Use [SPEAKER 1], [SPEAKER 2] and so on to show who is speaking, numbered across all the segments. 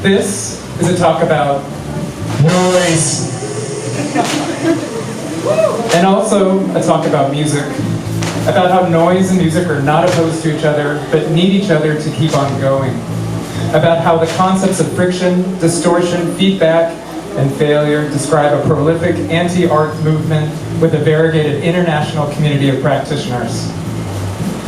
[SPEAKER 1] This is a talk about noise. And also a talk about music. About how noise and music are not opposed to each other, but need each other to keep on going. About how the concepts of friction, distortion, feedback, and failure describe a prolific anti-art movement with a variegated international community of practitioners.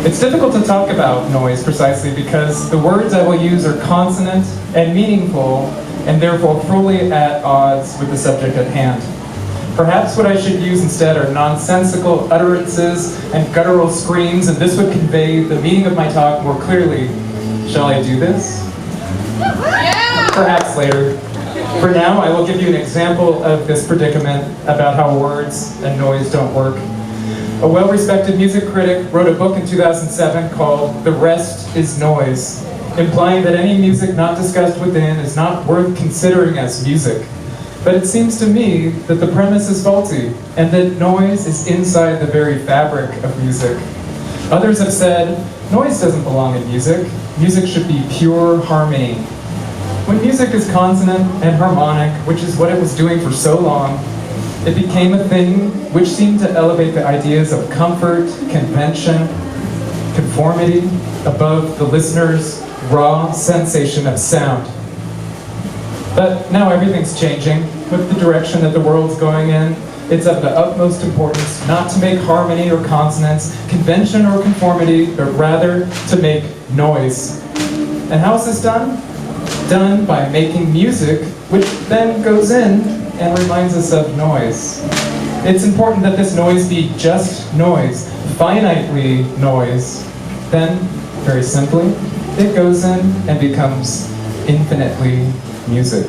[SPEAKER 1] It's difficult to talk about noise precisely because the words I will use are consonant and meaningful, and therefore fully at odds with the subject at hand. Perhaps what I should use instead are nonsensical utterances and guttural screams, and this would convey the meaning of my talk more clearly. Shall I do this? Yeah! Perhaps later. For now, I will give you an example of this predicament about how words and noise don't work. A well-respected music critic wrote a book in 2007 called "The Rest is Noise," implying that any music not discussed within is not worth considering as music. But it seems to me that the premise is faulty, and that noise is inside the very fabric of music. Others have said, noise doesn't belong in music. Music should be pure harmony. When music is consonant and harmonic, which is what it was doing for so long, it became a thing which seemed to elevate the ideas of comfort, convention, conformity above the listener's raw sensation of sound. But now everything's changing. With the direction that the world's going in, it's of the utmost importance not to make harmony or consonance, convention or conformity, but rather to make noise. And how is this done? Done by making music, which then goes in and reminds us of noise. It's important that this noise be just noise, finitely noise. Then, very simply, it goes in and becomes infinitely music.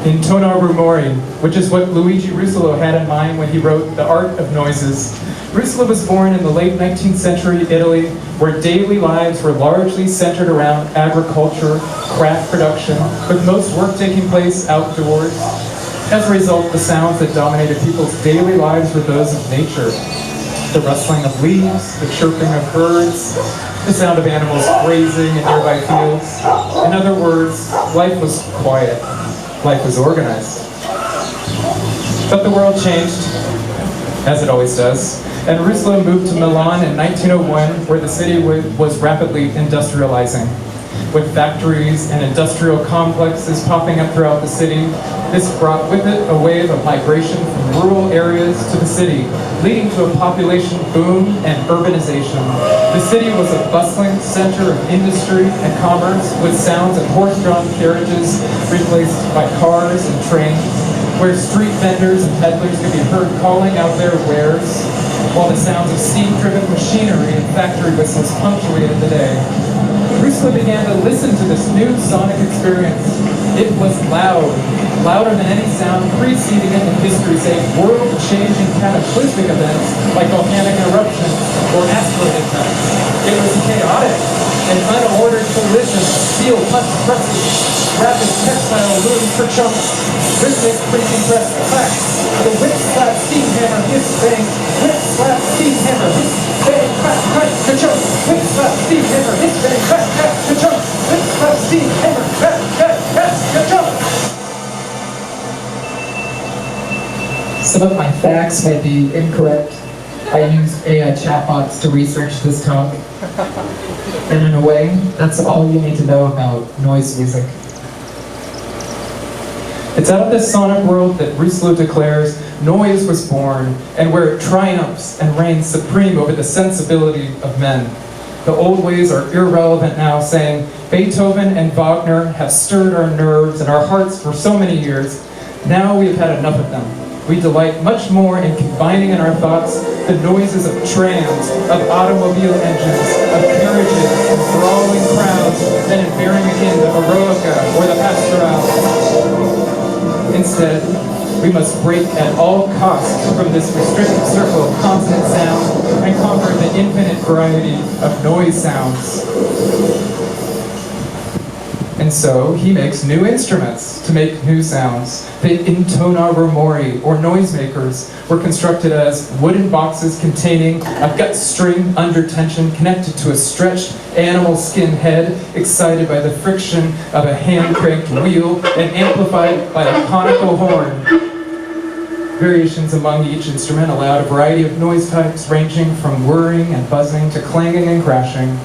[SPEAKER 1] In Tono Rumori, which is what Luigi Russolo had in mind when he wrote The Art of Noises, Russolo was born in the late 19th century Italy, where daily lives were largely centered around agriculture, craft production, with most work taking place outdoors. As a result, the sounds that dominated people's daily lives were those of nature. The rustling of leaves, the chirping of birds, the sound of animals grazing in nearby fields. In other words, life was quiet. Life was organized. But the world changed, as it always does, and Russolo moved to Milan in 1901, where the city was rapidly industrializing. With factories and industrial complexes popping up throughout the city, this brought with it a wave of migration from rural areas to the city, leading to a population boom and urbanization. The city was a bustling center of industry and commerce, with sounds of horse-drawn carriages replaced by cars and trains, where street vendors and peddlers could be heard calling out their wares, while the sounds of steam-driven machinery and factory whistles punctuated the day. Russolo began to listen to this new sonic experience. It was loud, louder than any sound preceding it in history, save world-changing cataclysmic events like volcanic eruptions or asteroid impacts. It was chaotic, an unordered collision of steel punch presses, rapid textile looms for chunks, rhythmic printing press cracks, the whip-slap steam hammer hiss bang, whip-slap steam hammer hiss bang, crack, crack, ka-chunk, whip-slap steam hammer hiss bang, crack, crack, ka-chunk, whip-slap steam hammer, crack, crack, crack, ka-chunk. Some of my facts may be incorrect. I used AI chatbots to research this talk. And in a way, that's all you need to know about noise music. It's out of this sonic world that Russolo declares noise was born, and where it triumphs and reigns supreme over the sensibility of men. The old ways are irrelevant now, saying Beethoven and Wagner have stirred our nerves and our hearts for so many years. Now we have had enough of them. We delight much more in combining in our thoughts the noises of trams, of automobile engines, of carriages, and brawling crowds than in bearing again the Eroica or the Pastorale. Instead, we must break at all costs from this restricted circle of consonant sound and conquer the infinite variety of noise sounds. And so he makes new instruments to make new sounds. The intona rumori, or noisemakers, were constructed as wooden boxes containing a gut string under tension connected to a stretched animal skin head, excited by the friction of a hand-cranked wheel and amplified by a conical horn. Variations among each instrument allowed a variety of noise types ranging from whirring and buzzing to clanging and crashing.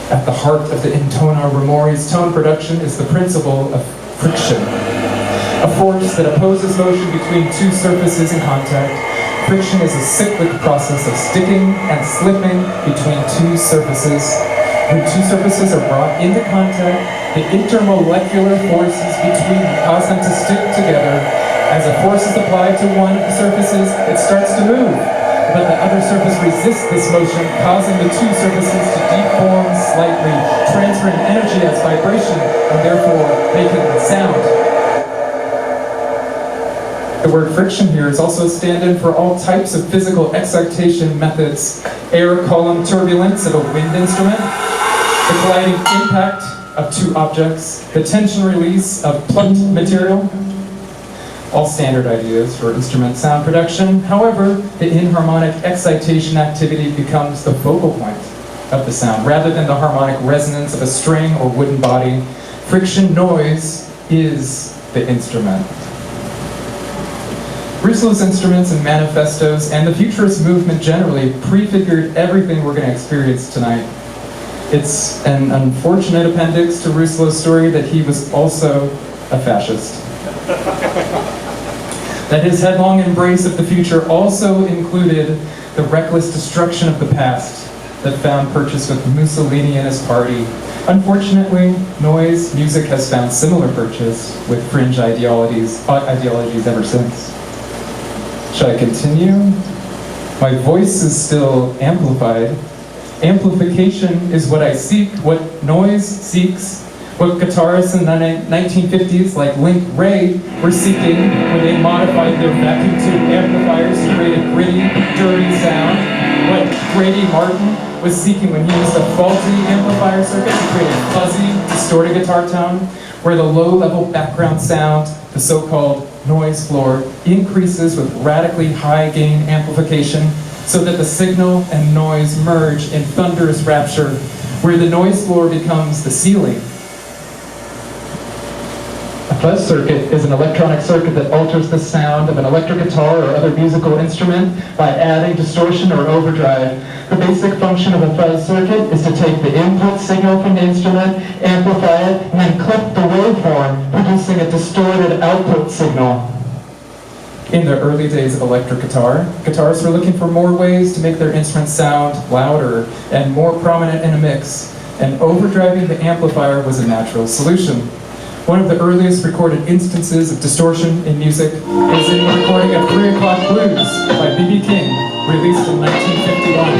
[SPEAKER 1] At the heart of the intona rumori's tone production is the principle of friction, a force that opposes motion between two surfaces in contact. Friction is a cyclic process of sticking and slipping between two surfaces. When two surfaces are brought into contact, the intermolecular forces between them cause them to stick together. As a force is applied to one of the surfaces, it starts to move. But the other surface resists this motion, causing the two surfaces to deform slightly, transferring energy as vibration, and therefore making sound. The word friction here is also a stand-in for all types of physical excitation methods. Air column turbulence of a wind instrument, the colliding impact of two objects, the tension release of plucked material, all standard ideas for instrument sound production. However, the inharmonic excitation activity becomes the focal point of the sound, rather than the harmonic resonance of a string or wooden body. Friction noise is the instrument. Russo's instruments and manifestos, and the futurist movement generally, prefigured everything we're going to experience tonight. It's an unfortunate appendix to Russo's story that he was also a fascist. That his headlong embrace of the future also included the reckless destruction of the past that found purchase with Mussolini and his party. Unfortunately, noise music has found similar purchase with fringe ideologies ever since. Shall I continue? My voice is still amplified. Amplification is what I seek, what noise seeks, what guitarists in the 1950s like Link Wray were seeking when they modified their vacuum tube amplifiers to create a gritty, dirty sound. What Grady Martin was seeking when he used a faulty amplifier circuit to create a fuzzy, distorted guitar tone, where the low-level background sound, the so-called noise floor, increases with radically high-gain amplification so that the signal and noise merge in thunderous rapture, where the noise floor becomes the ceiling. A fuzz circuit is an electronic circuit that alters the sound of an electric guitar or other musical instrument by adding distortion or overdrive. The basic function of a fuzz circuit is to take the input signal from the instrument, amplify it, and then clip the waveform, producing a distorted output signal. In the early days of electric guitar, guitarists were looking for more ways to make their instruments sound louder and more prominent in a mix, and overdriving the amplifier was a natural solution. One of the earliest recorded instances of distortion in music is in the recording of 3 O'Clock Blues by B.B. King, released in 1951.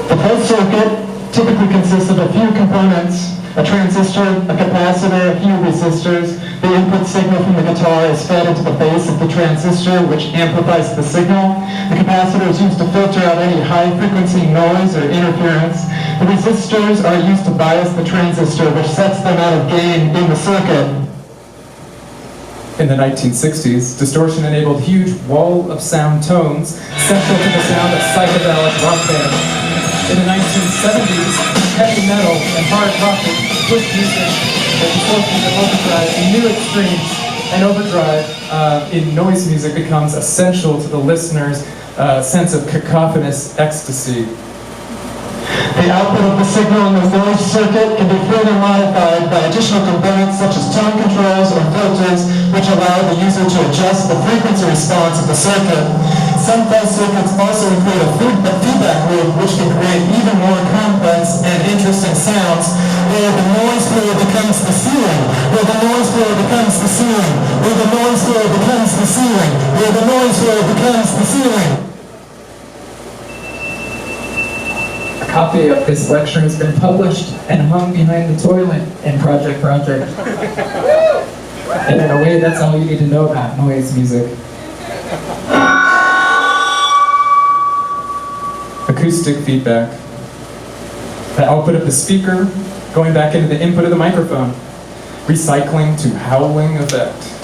[SPEAKER 1] The fuzz circuit typically consists of a few components: a transistor, a capacitor, a few resistors. The input signal from the guitar is fed into the base of the transistor, which amplifies the signal. The capacitor is used to filter out any high-frequency noise or interference. The resistors are used to bias the transistor, which sets them out of gain in the circuit. In the 1960s, distortion enabled huge wall-of-sound tones central to the sound of psychedelic rock bands. In the 1970s, heavy metal and hard rock pushed music and distortion and overdrive in new extremes, and overdrive in noise music becomes essential to the listener's sense of cacophonous ecstasy.
[SPEAKER 2] The output of the signal in the noise circuit can be further modified by additional components such as tone controls or filters, which allow the user to adjust the frequency response of the circuit. Some fuzz circuits also include a feedback loop, which can create even more complex and interesting sounds, where the noise floor becomes the ceiling, where the noise floor becomes the ceiling, where the noise floor becomes the ceiling, where the noise floor becomes the ceiling.
[SPEAKER 1] A copy of this lecture has been published and hung behind the toilet in Project. And in a way, that's all you need to know about noise music. Acoustic feedback. The output of the speaker going back into the input of the microphone, recycling to howling effect.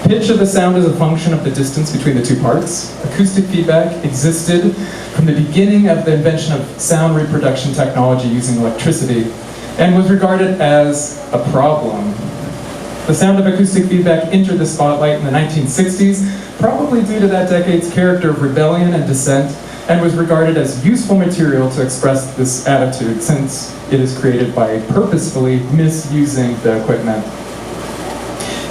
[SPEAKER 1] Pitch of the sound is a function of the distance between the two parts. Acoustic feedback existed from the beginning of the invention of sound reproduction technology using electricity and was regarded as a problem. The sound of acoustic feedback entered the spotlight in the 1960s, probably due to that decade's character of rebellion and dissent, and was regarded as useful material to express this attitude since it is created by purposefully misusing the equipment.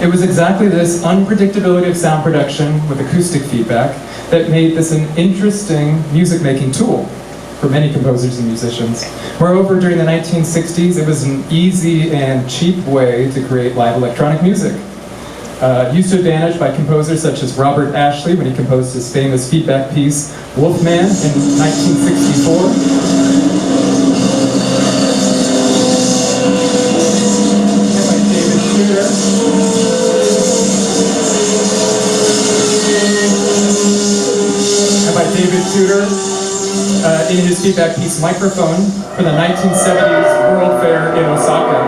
[SPEAKER 1] It was exactly this unpredictability of sound production with acoustic feedback that made this an interesting music-making tool for many composers and musicians. Moreover, during the 1960s, it was an easy and cheap way to create live electronic music. Used to advantage by composers such as Robert Ashley when he composed his famous feedback piece, Wolfman, in 1964. David Tudor in his feedback piece Microphone for the 1970s World Fair in Osaka.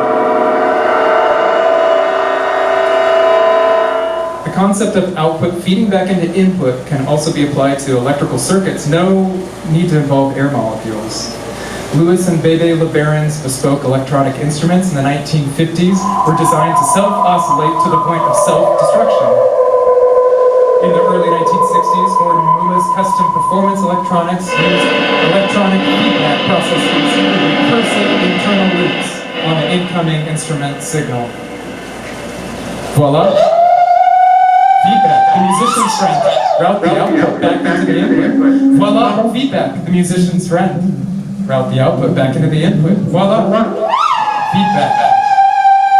[SPEAKER 1] The concept of output feeding back into input can also be applied to electrical circuits. No need to involve air molecules. Louis and Bebe LeBaron's bespoke electronic instruments in the 1950s were designed to self-oscillate to the point of self-destruction. In the early 1960s, Gordon Moore's custom performance electronics used electronic feedback processes with recursive internal loops on the incoming instrument signal. Voila! Feedback, the musician's friend. Route the output back into the input. Voila! Feedback, the musician's friend. Route the output back into the input. Voila! Feedback,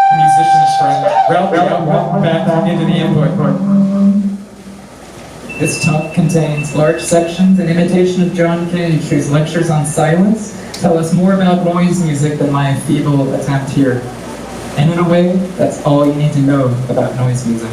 [SPEAKER 1] the musician's friend. Route the output back into the input. This talk contains large sections in imitation of John Cage, whose lectures on silence tell us more about noise music than my feeble attempt here. And in a way, that's all you need to know about noise music.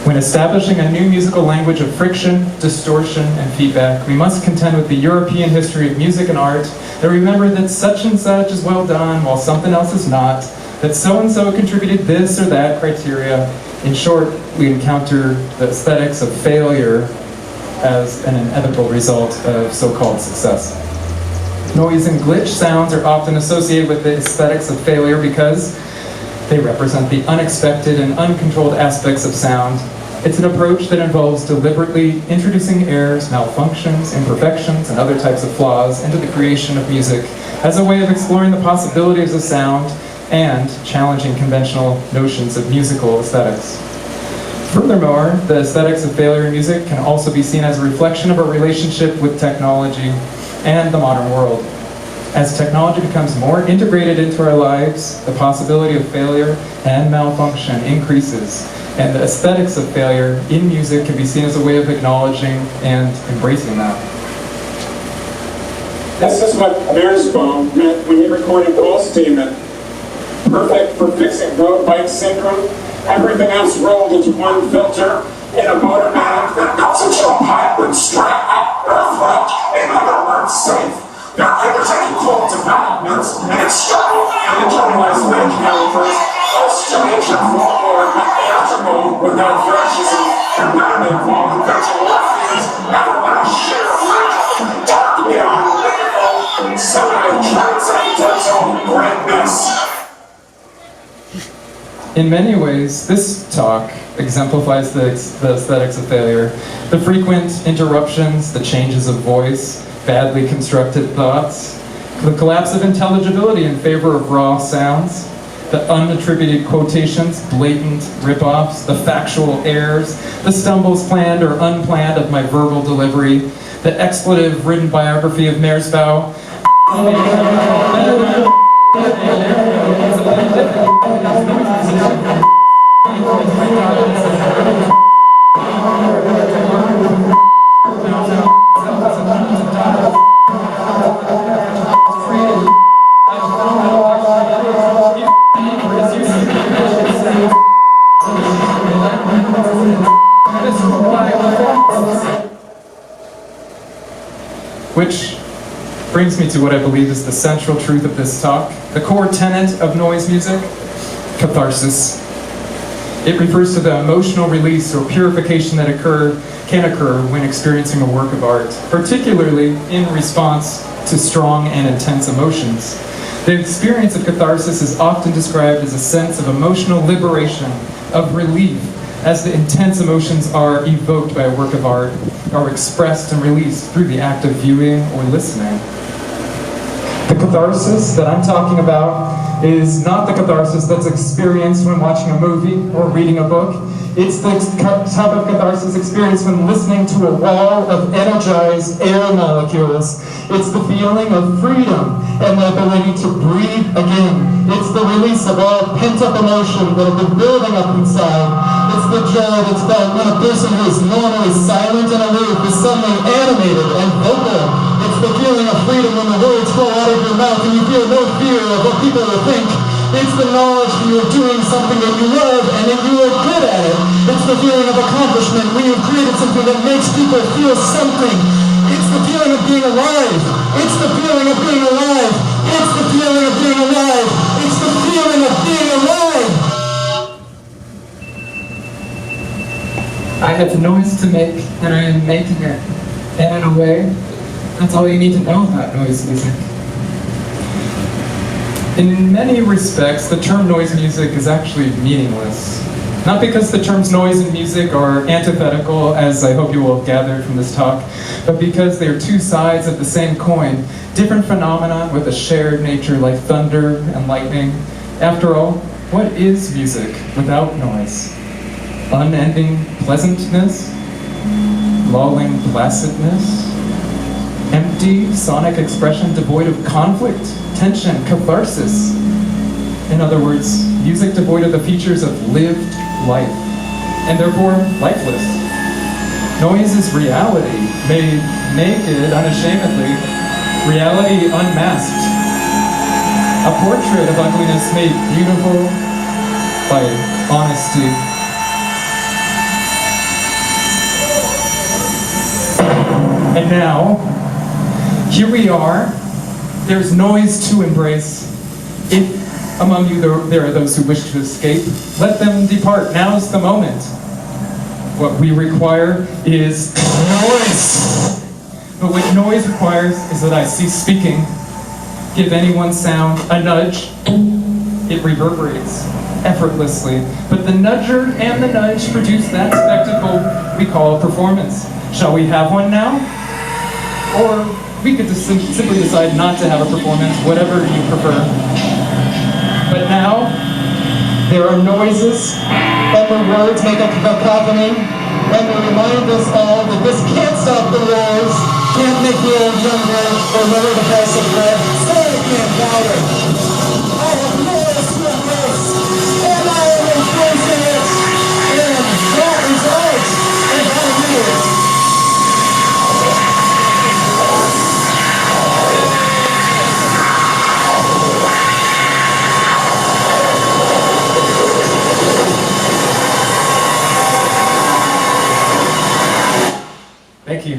[SPEAKER 1] When establishing a new musical language of friction, distortion, and feedback, we must contend with the European history of music and art, and remember that such and such is well done while something else is not, that so-and-so contributed this or that criteria. In short, we encounter the aesthetics of failure as an inevitable result of so-called success. Noise and glitch sounds are often associated with the aesthetics of failure because they represent the unexpected and uncontrolled aspects of sound. It's an approach that involves deliberately introducing errors, malfunctions, imperfections, and other types of flaws into the creation of music as a way of exploring the possibilities of sound and challenging conventional notions of musical aesthetics. Furthermore, the aesthetics of failure in music can also be seen as a reflection of our relationship with technology and the modern world. As technology becomes more integrated into our lives, the possibility of failure and malfunction increases, and the aesthetics of failure in music can be seen as a way of acknowledging and embracing that.
[SPEAKER 3] This is what Mearsbaum meant when he recorded Paul's statement. Perfect for fixing road bike syndrome. Everything else rolled into one filter in a motor mount that goes into a pipe and straight up earthquake. In other words, safe. They're undertaking cool developments and external and internalized link calipers. Oscillation floorboard mechanical without fascism and not involved in virtual lefties. Everyone is sheer magic. Dark beyond real. Semi-transcendental greatness.
[SPEAKER 1] In many ways, this talk exemplifies the aesthetics of failure. The frequent interruptions, the changes of voice, badly constructed thoughts, the collapse of intelligibility in favor of raw sounds, the unattributed quotations, blatant rip-offs, the factual errors, the stumbles planned or unplanned of my verbal delivery, the expletive-ridden biography of Mearsbaum. Which brings me to what I believe is the central truth of this talk, the core tenet of noise music, catharsis. It refers to the emotional release or purification that can occur when experiencing a work of art, particularly in response to strong and intense emotions. The experience of catharsis is often described as a sense of emotional liberation, of relief, as the intense emotions are evoked by a work of art, are expressed and released through the act of viewing or listening. The catharsis that I'm talking about is not the catharsis that's experienced when watching a movie or reading a book. It's the type of catharsis experienced when listening to a wall of energized air molecules. It's the feeling of freedom and the ability to breathe again. It's the release of all pent-up emotion that have been building up inside. It's the joy that's felt when a person who is normally silent and aloof is suddenly animated and vocal. It's the feeling of freedom when the words flow out of your mouth and you feel no fear of what people will think. It's the knowledge that you are doing something that you love and that you are good at it. It's the feeling of accomplishment when you've created something that makes people feel something. It's the feeling of being alive. It's the feeling of being alive. It's the feeling of being alive. It's the feeling of being alive. I have noise to make, and I am making it. And in a way, that's all you need to know about noise music. In many respects, the term noise music is actually meaningless. Not because the terms noise and music are antithetical, as I hope you will have gathered from this talk, but because they are two sides of the same coin, different phenomena with a shared nature like thunder and lightning. After all, what is music without noise? Unending pleasantness? Lulling placidness? Empty sonic expression devoid of conflict, tension, catharsis. In other words, music devoid of the features of lived life, and therefore lifeless. Noise is reality, made naked unashamedly, reality unmasked. A portrait of ugliness made beautiful by honesty. And now, here we are. There's noise to embrace. If among you there are those who wish to escape, let them depart. Now's the moment. What we require is noise. But what noise requires is that I cease speaking. Give any one sound a nudge. It reverberates effortlessly. But the nudger and the nudge produce that spectacle we call a performance. Shall we have one now? Or we could just simply decide not to have a performance, whatever you prefer. But now, there are noises, and the words make a cacophony, and they remind us all that this can't stop the wars, can't make the old younger, or lower the price of bread, say it again louder. I have noise to embrace, and I am embracing it, and that is art, and that is. Thank you.